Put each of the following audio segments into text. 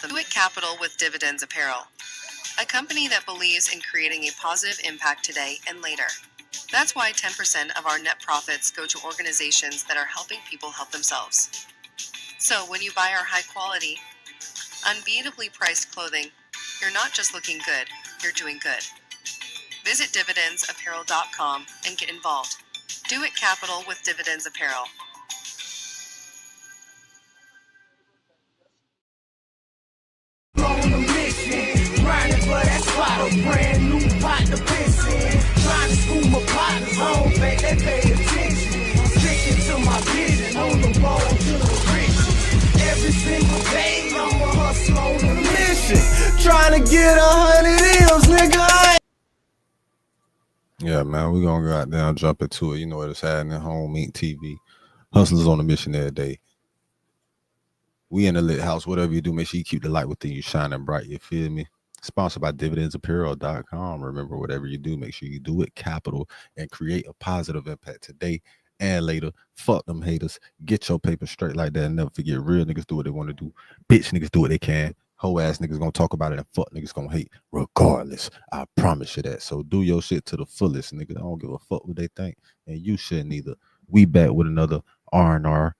Do It Capital with Dividends Apparel, a company that believes in creating a positive impact today and later. That's why 10% of our net profits go to organizations that are helping people help themselves. So when you buy our high quality, unbeatably priced clothing, you're not just looking good, you're doing good. Visit dividendsapparel.com and get involved. Do It Capital with Dividends Apparel. On a mission, grinding for that spot, a brand new pot to piss in. Trying to school my partners home, they pay attention. Sticking to my vision, on the road to the riches. Every single day, I'm a hustle on a mission. Trying to get 100 M's, nigga. Yeah, man, we gonna go out there and jump into it. You know what it's happening, Home Meet TV. Hustlers on a mission every day. We in the lit house, whatever you do, make sure you keep the light within you shining bright, you feel me? Sponsored by dividendsapparel.com. Remember, whatever you do, make sure you do it capital and create a positive impact today and later. Fuck them haters. Get your paper straight like that and never forget, real niggas do what they want to do. Bitch niggas do what they can. Hoe ass niggas gonna talk about it and fuck niggas gonna hate regardless. I promise you that. So do your shit to the fullest, nigga. I don't give a fuck what they think, and you shouldn't either. We back with another R&R.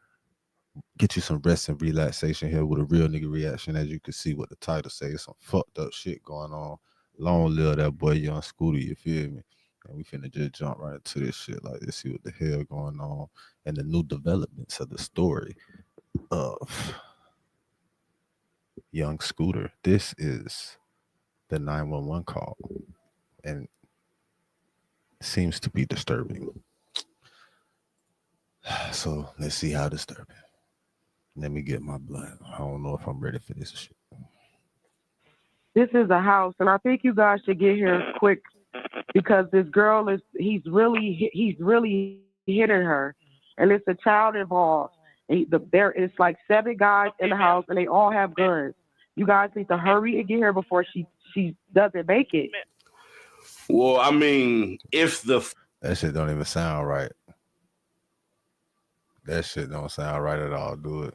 Get you some rest and relaxation here with a real nigga reaction. As you can see what the title says, some fucked up shit going on. Long live that boy Young Scooter, you feel me? And we finna just jump right into this shit, like, let's see what the hell going on and the new developments of the story of Young Scooter. This is the 911 call, and seems to be disturbing. So let's see how disturbing. Let me get my blunt. I don't know if I'm ready for this shit. This is a house, and I think you guys should get here quick because this girl he's really hitting her, and it's a child involved. There is like 7 guys in the house, and they all have guns. You guys need to hurry and get here before she doesn't make it. Well, I mean, if that shit don't even sound right. That shit don't sound right at all, do it.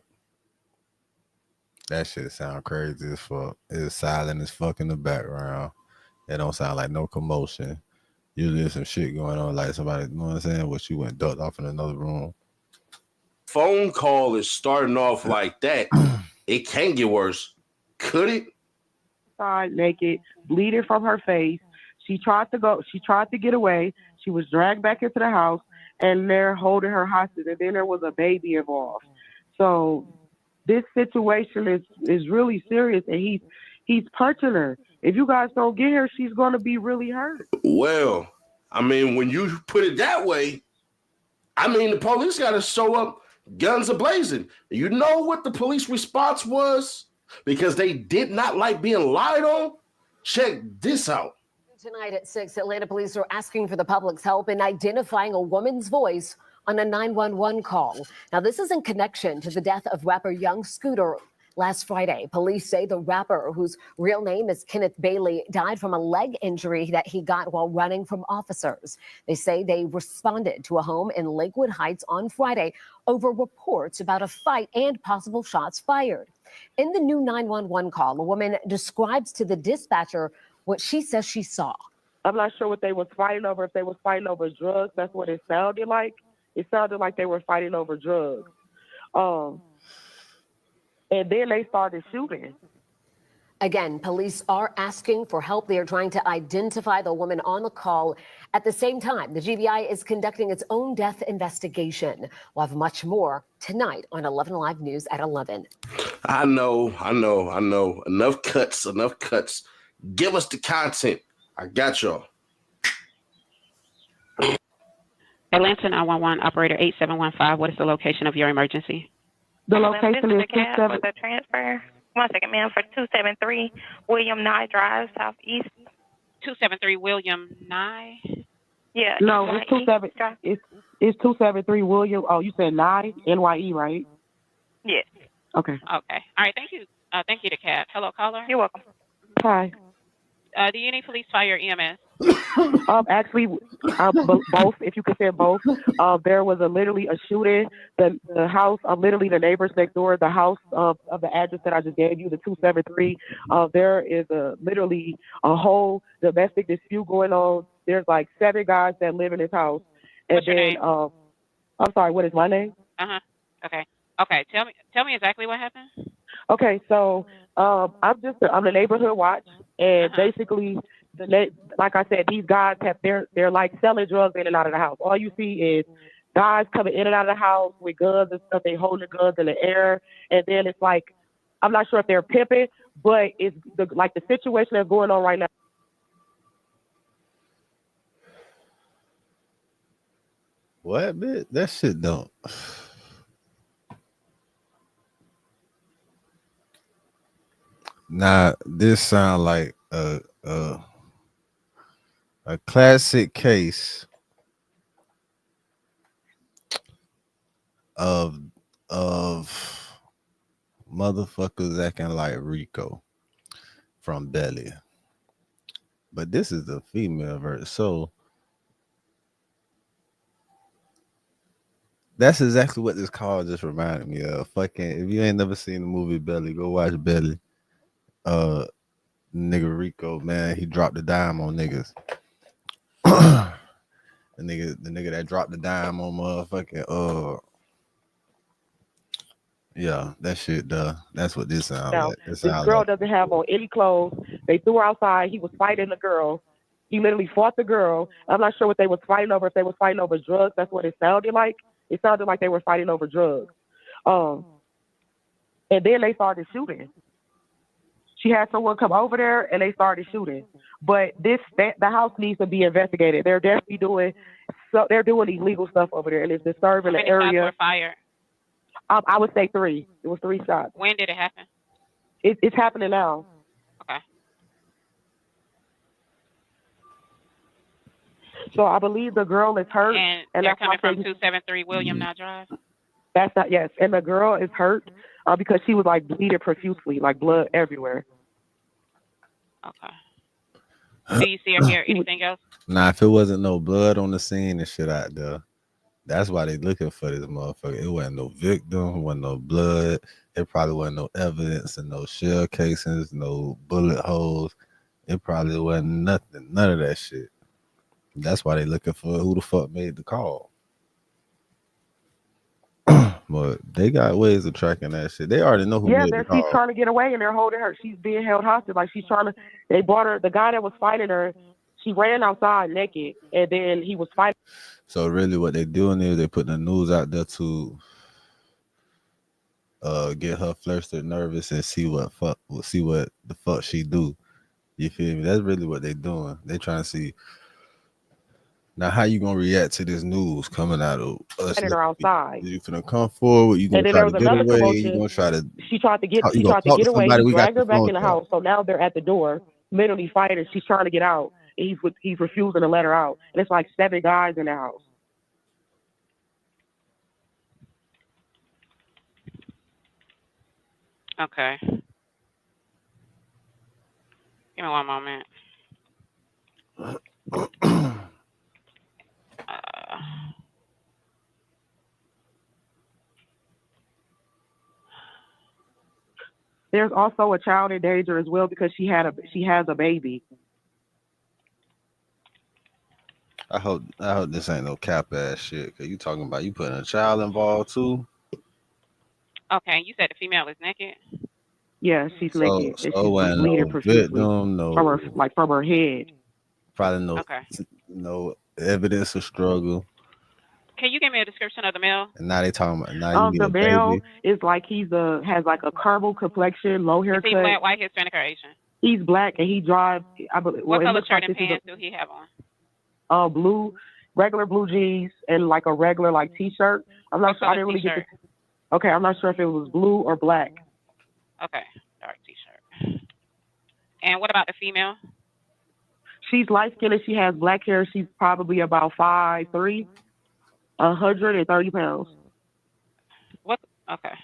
That shit sound crazy as fuck. It's silent as fuck in the background. It don't sound like no commotion. Usually there's some shit going on, like somebody, you know what I'm saying? What she went ducked off in another room. Phone call is starting off like that, it can't get worse. Could it? Side naked, bleeding from her face. She tried to get away. She was dragged back into the house, and they're holding her hostage. And then there was a baby involved. So this situation is really serious, and he's punching her. If you guys don't get her, she's going to be really hurt. Well, I mean, when you put it that way, I mean, the police got to show up guns a-blazing. You know what the police response was? Because they did not like being lied on? Check this out. Tonight at 6, Atlanta police are asking for the public's help in identifying a woman's voice on a 911 call. Now, this is in connection to the death of rapper Young Scooter last Friday. Police say the rapper, whose real name is Kenneth Bailey, died from a leg injury that he got while running from officers. They say they responded to a home in Lakewood Heights on Friday over reports about a fight and possible shots fired. In the new 911 call, a woman describes to the dispatcher what she says she saw. I'm not sure what they was fighting over. If they was fighting over drugs, that's what it sounded like. It sounded like they were fighting over drugs. And then they started shooting. Again, police are asking for help. They are trying to identify the woman on the call. At the same time, the GBI is conducting its own death investigation. We'll have much more tonight on 11 Live News at 11. I know. Enough cuts. Give us the content. I got y'all. Atlanta 911 operator 8715. What is the location of your emergency? The location is 27. The transfer. 1 second, ma'am. For 273 William Nye Drive, Southeast. 273 William Nye. Yeah. No, it's 273 William. Oh, you said Nye, NYE, right? Yes. Okay. Okay. All right. Thank you. Thank you to Kat. Hello, caller. You're welcome. Hi. Do you need police, fire, EMS? Actually, both. If you could say both. There was literally a shooting. The house, literally the neighbors next door, the house of the address that I just gave you, the 273. There is literally a whole domestic dispute going on. There's like 7 guys that live in this house, and What's your then name? I'm sorry. What is my name? Okay. Okay. Tell me exactly what happened. Okay, so I'm the neighborhood watch, and basically, like I said, these guys they're like selling drugs in and out of the house. All you see is guys coming in and out of the house with guns and stuff. They holding the guns in the air, and then it's like I'm not sure if they're pimping, but it's like the situation that's going on right now. What, bitch? That shit don't. Nah, this sound like a classic case of motherfuckers acting like Rico from Belly. But this is the female version. So that's exactly what this call just reminded me of. Fucking, if you ain't never seen the movie Belly, go watch Belly. Nigga Rico, man, he dropped the dime on niggas. the nigga that dropped the dime on motherfucking yeah, that shit that's what this sounds Now, like. It this sounds girl like doesn't have on any clothes. They threw her outside. He was fighting the girl. He literally fought the girl. I'm not sure what they was fighting over. If they was fighting over drugs, that's what it sounded like. It sounded like they were fighting over drugs. And then they started shooting. She had someone come over there, and they started shooting. But the house needs to be investigated. They're definitely doing illegal stuff over there, and it's disturbing How the many shots area. were fired? I would say 3. It was 3 shots. When did it happen? It's happening now. Okay. So I believe the girl is hurt, And they're that's coming why from 273 William Knott Drive? That's not, yes. And the girl is hurt because she was like bleeding profusely, like blood everywhere. Okay. Do you see or hear anything else? Nah, if it wasn't no blood on the scene and shit out there, that's why they looking for this motherfucker. It wasn't no victim, wasn't no blood. It probably wasn't no evidence and no shell casings, no bullet holes. It probably wasn't nothing, none of that shit. That's why they looking for who the fuck made the call. But they got ways of tracking that shit. They already know who made the call. She's trying to get away, and they're holding her. She's being held hostage. Like she's trying to. They brought her. The guy that was fighting her, she ran outside naked, and then he was fighting. So really, what they doing is they putting the news out there to get her flustered, nervous, and see what the fuck she do. You feel me? That's really what they doing. They trying to see. Now, how you gonna react to this news coming out of us? Her outside. You finna come forward? You gonna try to get away? Commotion. You gonna try to? She tried to get away. He dragged her back in the house. So now they're at the door, literally fighting. She's trying to get out. And he's refusing to let her out. And it's like 7 guys in the house. Okay. Give me one moment. There's also a child in danger as well because she has a baby. I hope this ain't no cap ass shit. Cause you talking about you putting a child involved too. Okay, you said the female is naked. Yeah, she's naked. So and she's bleeding profusely from her head. Probably no evidence of struggle. Can you give me a description of the male? And now they talking about the male is like has like a caramel complexion, low haircut. Is he black, white, Hispanic, or Asian? He's black and he drives. What color shirt and pants do he have on? Blue, regular blue jeans and like a regular like t-shirt. I'm not sure. I didn't really get the. Okay, I'm not sure if it was blue or black. Okay, dark t-shirt. And what about the female? She's light skinned and she has black hair. She's probably about 5'3", 130 pounds. What? Okay.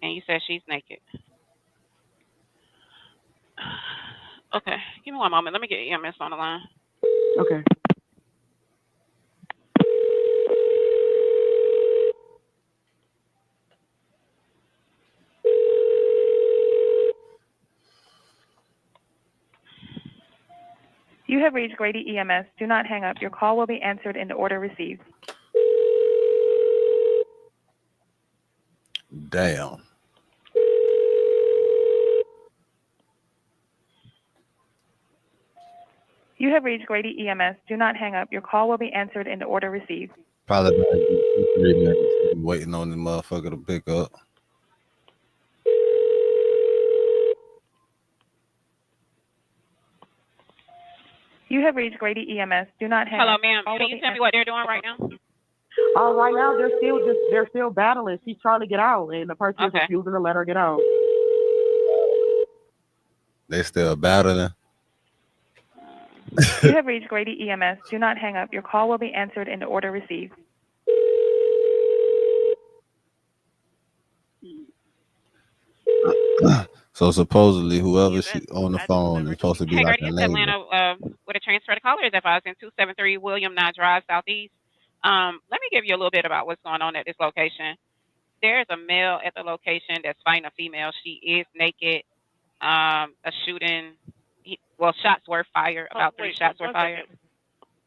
And you said she's naked. Okay, give me one moment. Let me get EMS on the line. Okay. You have reached Grady EMS. Do not hang up. Your call will be answered in the order received. Damn. You have reached Grady EMS. Do not hang up. Your call will be answered in the order received. Probably about 2-3 minutes waiting on the motherfucker to pick up. You have reached Grady EMS. Do not hang Hello, up. ma'am. Call Can will you be tell me what they're doing right now? Right now they're still battling. She's trying to get out, and the person is refusing to let her get out. They still battling. You have reached Grady EMS. Do not hang up. Your call will be answered in the order received. So supposedly, whoever she on the phone is supposed to be like a It's neighbor. Atlanta with a transfer to caller is advising 273 William Nye Drive Southeast. Let me give you a little bit about what's going on at this location. There's a male at the location that's fighting a female. She is naked. A shooting. Shots were fired. About 3 shots were fired.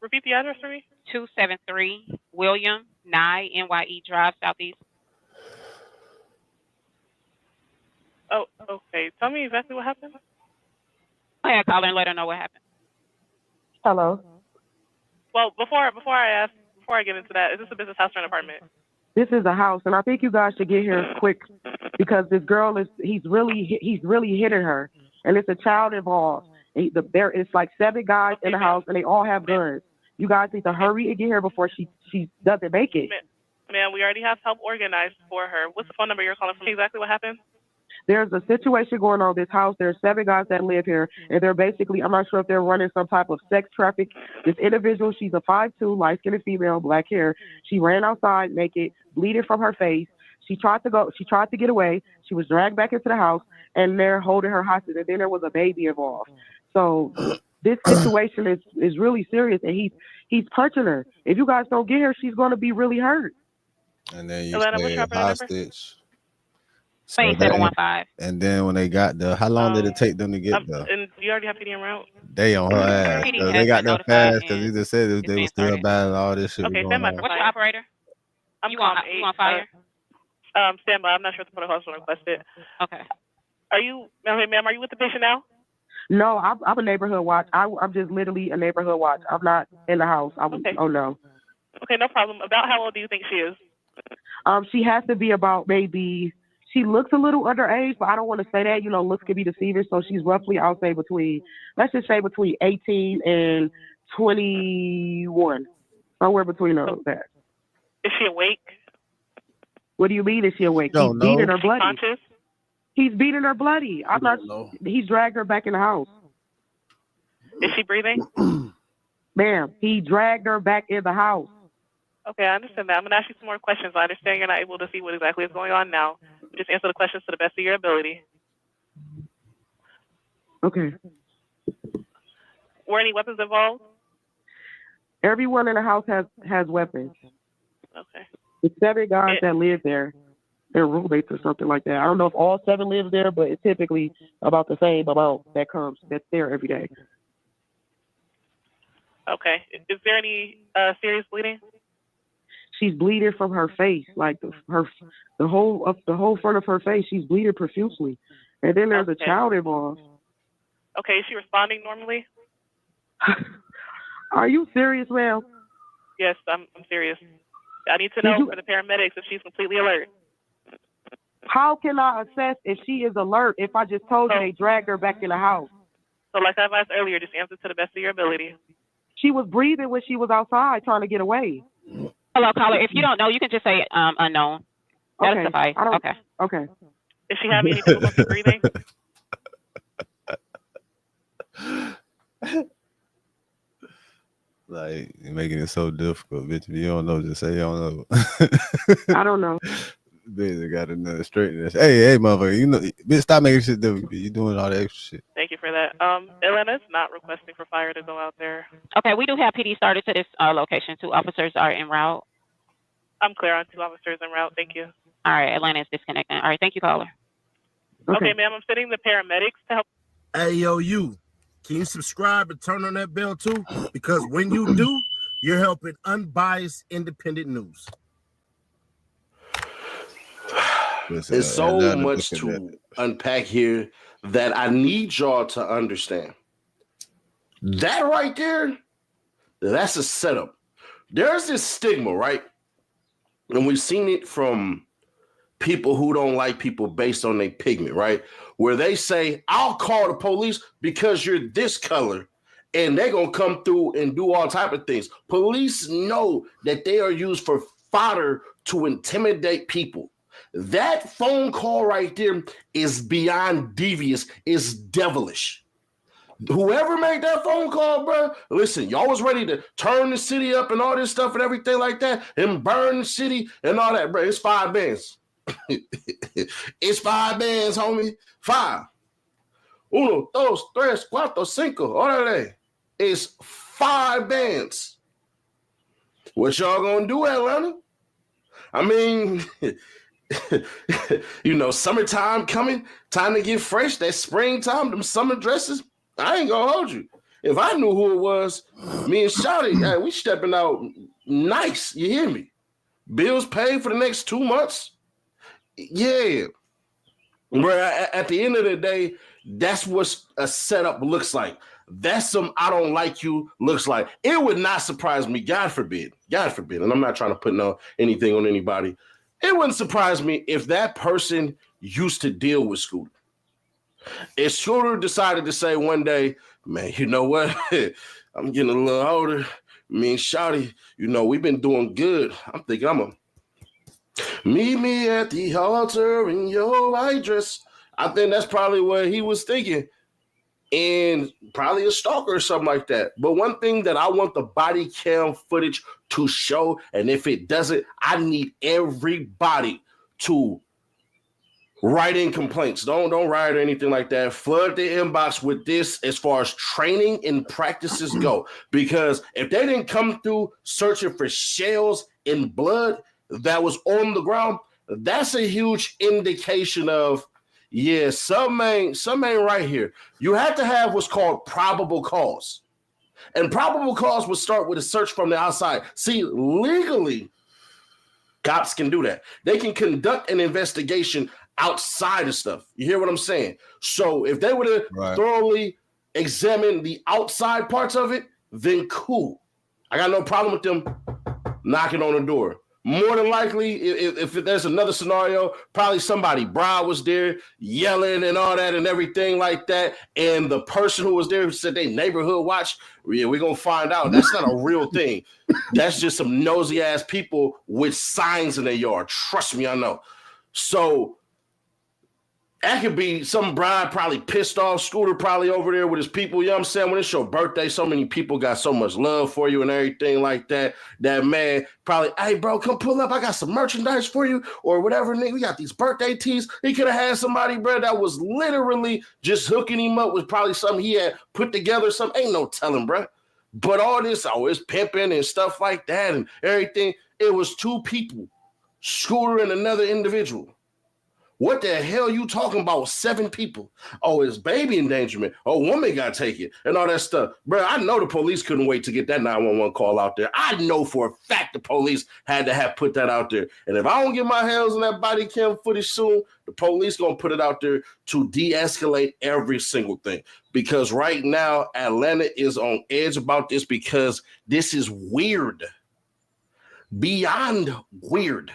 Repeat the address for me. 273 William Nye NYE Drive Southeast. Oh, okay. Tell me exactly what happened. I had to call her and let her know what happened. Hello. Well, before I get into that, is this a business house or an apartment? This is a house, and I think you guys should get here quick because this girl he's really hitting her, and it's a child involved. It's like 7 guys in the house, and they all have guns. You guys need to hurry and get here before she doesn't make it. Ma'am, we already have help organized for her. What's the phone number you're calling from? Exactly what happened? There's a situation going on in this house. There's 7 guys that live here, and they're basically, I'm not sure if they're running some type of sex traffic. This individual, she's a 5'2", light-skinned female, black hair. She ran outside naked, bleeding from her face. She tried to get away. She was dragged back into the house, and they're holding her hostage, and then there was a baby involved. So this situation is really serious, and he's punching her. If you guys don't get her, she's going to be really hurt. And then you Atlanta, what's say your operator number? hostage. So 715. And then when they got there, how long did it take them to get there? And you already have PD en route? They on her ass. PD So has they got been there fast because notified he just said they were still battling all this shit. Okay, was stand going by. on. What's your operator? I'm You calling on fire? Stand by. I'm not sure if the protocol is requested. Okay. Are you, ma'am, are you with the patient now? No, I'm a neighborhood watch. I'm just literally a neighborhood watch. I'm not in the house. Okay. Oh, no. Okay, no problem. About how old do you think she is? She has to be about she looks a little underage, but I don't want to say that. You know, looks can be deceiving. So she's roughly, I'll say let's just say between 18 and 21. Somewhere between that. Is she awake? What do you mean, is she awake? He's beating her bloody. Conscious? He's beating her bloody. He's dragged her back in the house. Is she breathing? Ma'am, he dragged her back in the house. Okay, I understand that. I'm going to ask you some more questions. I understand you're not able to see what exactly is going on now. Just answer the questions to the best of your ability. Okay. Were any weapons involved? Everyone in the house has weapons. Okay. The 7 guys that live there, they're roommates or something like that. I don't know if all 7 live there, but it's typically about the same amount that's there every day. Okay. Is there any serious bleeding? She's bleeding from her face, like the whole front of her face. She's bleeding profusely, and then there's a child involved. Okay. Is she responding normally? Are you serious, ma'am? Yes, I'm serious. I need to know for the paramedics if she's completely alert. How can I assess if she is alert if I just told you they dragged her back in the house? So like I advised earlier, just answer to the best of your ability. She was breathing when she was outside trying to get away. Hello, caller. If you don't know, you can just say unknown. That'll suffice. Okay. Is she having any difficulty breathing? Like, you're making it so difficult, bitch. If you don't know, just say you don't know. I don't know. Bitch, got another straighten this. Hey, motherfucker, bitch, stop making shit difficult. You doing all the extra shit. Thank you for for that. Atlanta's not requesting for fire to go out there. Okay, we do have PD started to this location. 2 officers are en route. I'm clear on 2 officers en route. Thank you. All right, Atlanta is disconnecting. All right, thank you, caller. Okay, ma'am, I'm sending the paramedics to help. Hey, yo, you. Can you subscribe and turn on that bell too? Because when you do, you're helping unbiased, independent news. There's so much to unpack here that I need y'all to understand. That right there, that's a setup. There's this stigma, right? And we've seen it from people who don't like people based on their pigment, right? Where they say, I'll call the police because you're this color, and they're going to come through and do all type of things. Police know that they are used for fodder to intimidate people. That phone call right there is beyond devious, is devilish. Whoever made that phone call, bro, listen, y'all was ready to turn the city up and all this stuff and everything like that and burn the city and all that, bro. It's 5 bands. It's 5 bands, homie. 5. 1, 2, 3, 4, 5. Órale. It's 5 bands. What y'all gonna do, Atlanta? I mean, you know, summertime coming, time to get fresh. That springtime, them summer dresses. I ain't gonna hold you. If I knew who it was, me and Shawty, hey, we stepping out nice. You hear me? Bills paid for the next 2 months. Yeah. Where at the end of the day, that's what a setup looks like. That's some I don't like you looks like. It would not surprise me, God forbid, and I'm not trying to put anything on anybody. It wouldn't surprise me if that person used to deal with Scooter. If Scooter decided to say one day, man, you know what? I'm getting a little older. Me and Shawty, you know, we've been doing good. I'm thinking I'm going to meet me at the altar in your white dress. I think that's probably what he was thinking. And probably a stalker or something like that. But one thing that I want the body cam footage to show, and if it doesn't, I need everybody to write in complaints. Don't write or anything like that. Flood the inbox with this as far as training and practices go. Because if they didn't come through searching for shells and blood that was on the ground, that's a huge indication of, yeah, some ain't right here. You have to have what's called probable cause. And probable cause would start with a search from the outside. See, legally, cops can do that. They can conduct an investigation outside of stuff. You hear what I'm saying? So if they were to thoroughly examine the outside parts of it, then cool. I got no problem with them knocking on the door. More than likely, if there's another scenario, probably somebody, Brad was there yelling and all that and everything like that. And the person who was there said they neighborhood watch. Yeah, we're going to find out. That's not a real thing. That's just some nosy ass people with signs in their yard. Trust me, I know. So that could be some bride probably pissed off, Scooter probably over there with his people. You know what I'm saying? When it's your birthday, so many people got so much love for you and everything like that. That man probably, hey, bro, come pull up. I got some merchandise for you or whatever. Nigga, we got these birthday tees. He could have had somebody, bro, that was literally just hooking him up with probably something he had put together. Something ain't no telling, bro. But all this, it's pimping and stuff like that and everything. It was 2 people, Scooter and another individual. What the hell you talking about? 7 people. Oh, it's baby endangerment. Oh, woman got taken and all that stuff. Bro, I know the police couldn't wait to get that 911 call out there. I know for a fact the police had to have put that out there. And if I don't get my hands on that body cam footage soon, the police going to put it out there to de-escalate every single thing. Because right now, Atlanta is on edge about this because this is weird. Beyond weird.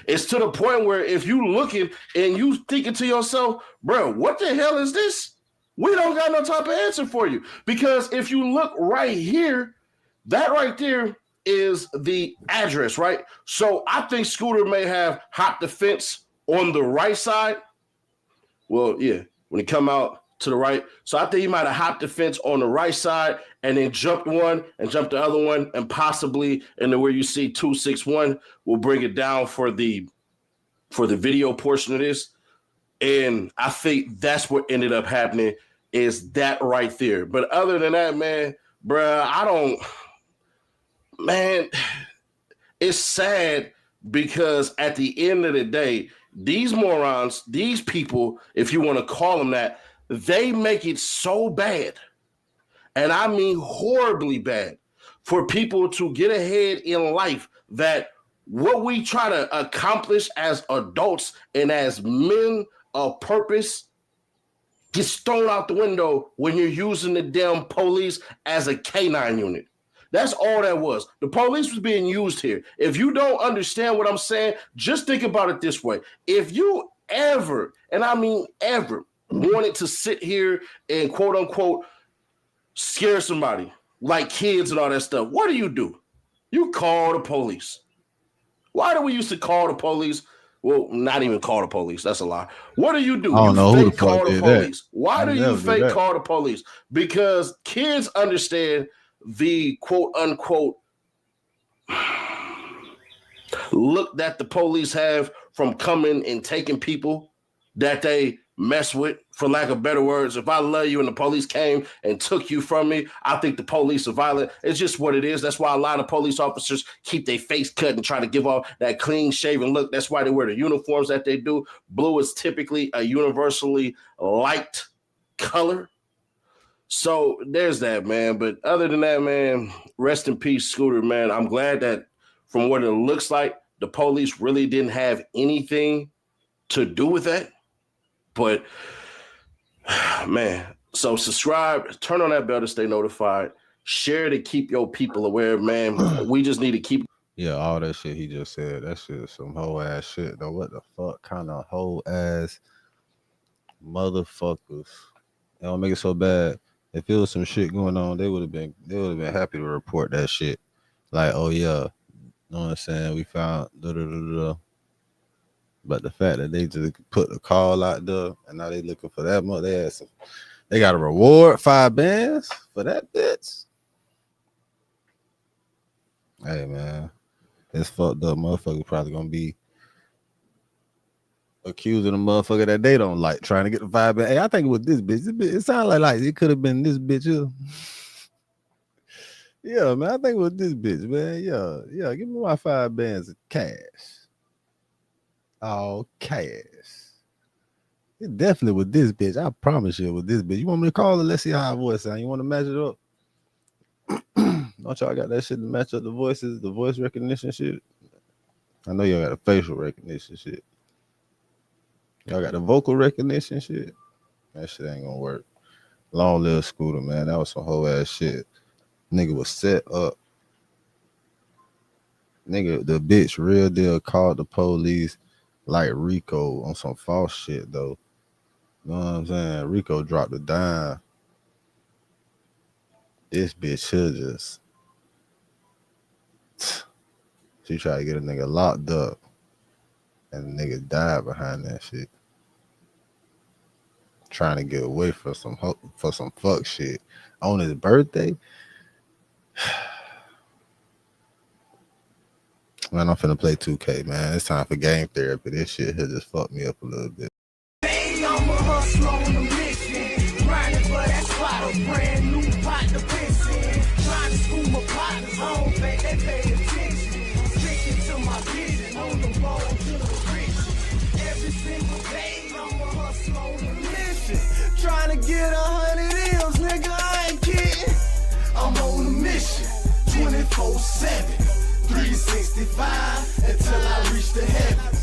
It's to the point where if you looking and you thinking to yourself, bro, what the hell is this? We don't got no type of answer for you. Because if you look right here, that right there is the address, right? So I think Scooter may have hopped the fence on the right side. Well, yeah, when he come out to the right. So I think he might have hopped the fence on the right side and then jumped one and jumped the other one and possibly into where you see 261 will bring it down for the video portion of this. And I think that's what ended up happening. is that right there. But other than that, man, bruh, man, it's sad because at the end of the day, these morons, these people, if you want to call them that, they make it so bad, and I mean horribly bad, for people to get ahead in life that what we try to accomplish as adults and as men of purpose gets thrown out the window when you're using the damn police as a canine unit. That's all that was. The police was being used here. If you don't understand what I'm saying, just think about it this way. If you ever, and I mean ever, wanted to sit here and quote unquote scare somebody, like kids and all that stuff, what do? You call the police. Why do we used to call the police? Well, not even call the police. That's a lie. What do? I don't know who the fuck call the did police. that. Why do you fake call the police? Because kids understand the quote unquote look that the police have from coming and taking people that they mess with, for lack of better words. If I love you and the police came and took you from me, I think the police are violent. It's just what it is. That's why a lot of police officers keep their face cut and try to give off that clean shaven look. That's why they wear the uniforms that they do. Blue is typically a universally liked color. So there's that, man. But other than that, man, rest in peace, Scooter, man. I'm glad that from what it looks like, the police really didn't have anything to do with that. But, man, so subscribe, turn on that bell to stay notified, share to keep your people aware, man. We just need to keep. Yeah, all that shit he just said, that shit is some whole ass shit, though. What the fuck kind of whole ass motherfuckers? It don't make it so bad. If it was some shit going on, they would have been happy to report that shit. Like, oh yeah, you know what I'm saying? We found But the fact that they just put the call out there and now they looking for that money, they got a reward 5 bands for that bitch. Hey man, this fucked up motherfucker probably gonna be accusing a motherfucker that they don't like, trying to get the 5 bands. Hey, I think it was this bitch. It sounded like it could have been this bitch here. Yeah, man, I think it was this bitch, man. Yeah, give me my 5 bands of cash. All cash. It definitely with this bitch. I promise you, with this bitch. You want me to call her? Let's see how her voice sound. You want to match it up? Don't y'all got that shit to match up the voices, the voice recognition shit? I know y'all got the facial recognition shit. Y'all got the vocal recognition shit. That shit ain't gonna work. Long live Scooter, man. That was some whole ass shit. Nigga was set up. Nigga, the bitch real deal called the police like Rico on some false shit though. You know what I'm saying? Rico dropped a dime. This bitch should just. She tried to get a nigga locked up. And the nigga died behind that shit. Trying to get away for some fuck shit. On his birthday. Man, I'm finna play 2K, man. It's time for game therapy. This shit here just fucked me up a little bit. Hey, I'm a hustler on a mission. Grinding for that spot, a brand new pot to piss in. Trying to school my partners home, they pay attention. Sticking to my vision on the road to the riches. Every single day, I'm a hustler on a mission. Trying to get 100 M's, nigga, I ain't kidding. I'm on a mission, 24/7. 365 until I reach the heavens.